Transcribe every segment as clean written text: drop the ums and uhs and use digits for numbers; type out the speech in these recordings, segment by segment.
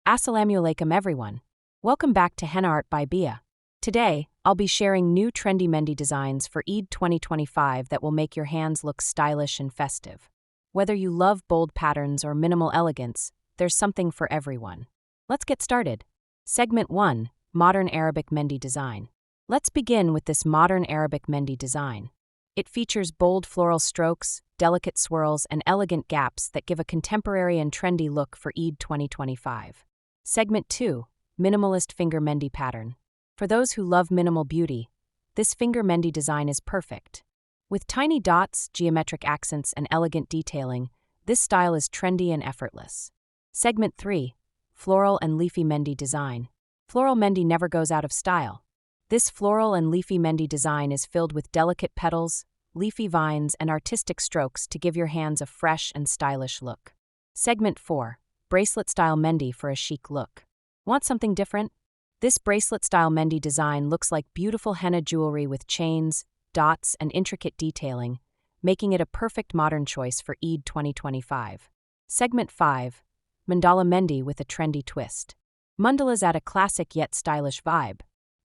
Assalamu alaikum everyone. Welcome back to Henna Art by Bia. Today, I'll be sharing new trendy Mehndi designs for Eid 2025 that will make your hands look stylish and festive. Whether you love bold patterns or minimal elegance, there's something for everyone. Let's get started. Segment 1. Modern Arabic Mehndi Design. Let's begin with this modern Arabic Mehndi design. It features bold floral strokes, delicate swirls, and elegant gaps that give a contemporary and trendy look for Eid 2025. Segment 2. Minimalist Finger Mehndi Pattern. For those who love minimal beauty, this finger Mehndi design is perfect. With tiny dots, geometric accents, and elegant detailing, this style is trendy and effortless. Segment 3. Floral and Leafy Mehndi Design. Floral Mehndi never goes out of style. This floral and leafy Mehndi design is filled with delicate petals, leafy vines, and artistic strokes to give your hands a fresh and stylish look. Segment 4. Bracelet-style Mehndi for a chic look. Want something different? This bracelet-style Mehndi design looks like beautiful henna jewelry with chains, dots, and intricate detailing, making it a perfect modern choice for Eid 2025. Segment 5. Mandala Mehndi with a trendy twist. Mandalas add a classic yet stylish vibe.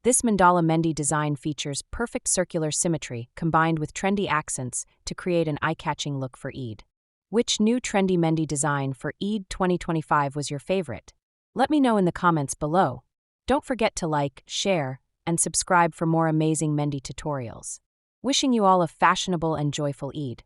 This mandala Mehndi design features perfect circular symmetry combined with trendy accents to create an eye-catching look for Eid. Which new trendy Mehndi design for Eid 2025 was your favorite? Let me know in the comments below. Don't forget to like, share, and subscribe for more amazing Mehndi tutorials. Wishing you all a fashionable and joyful Eid.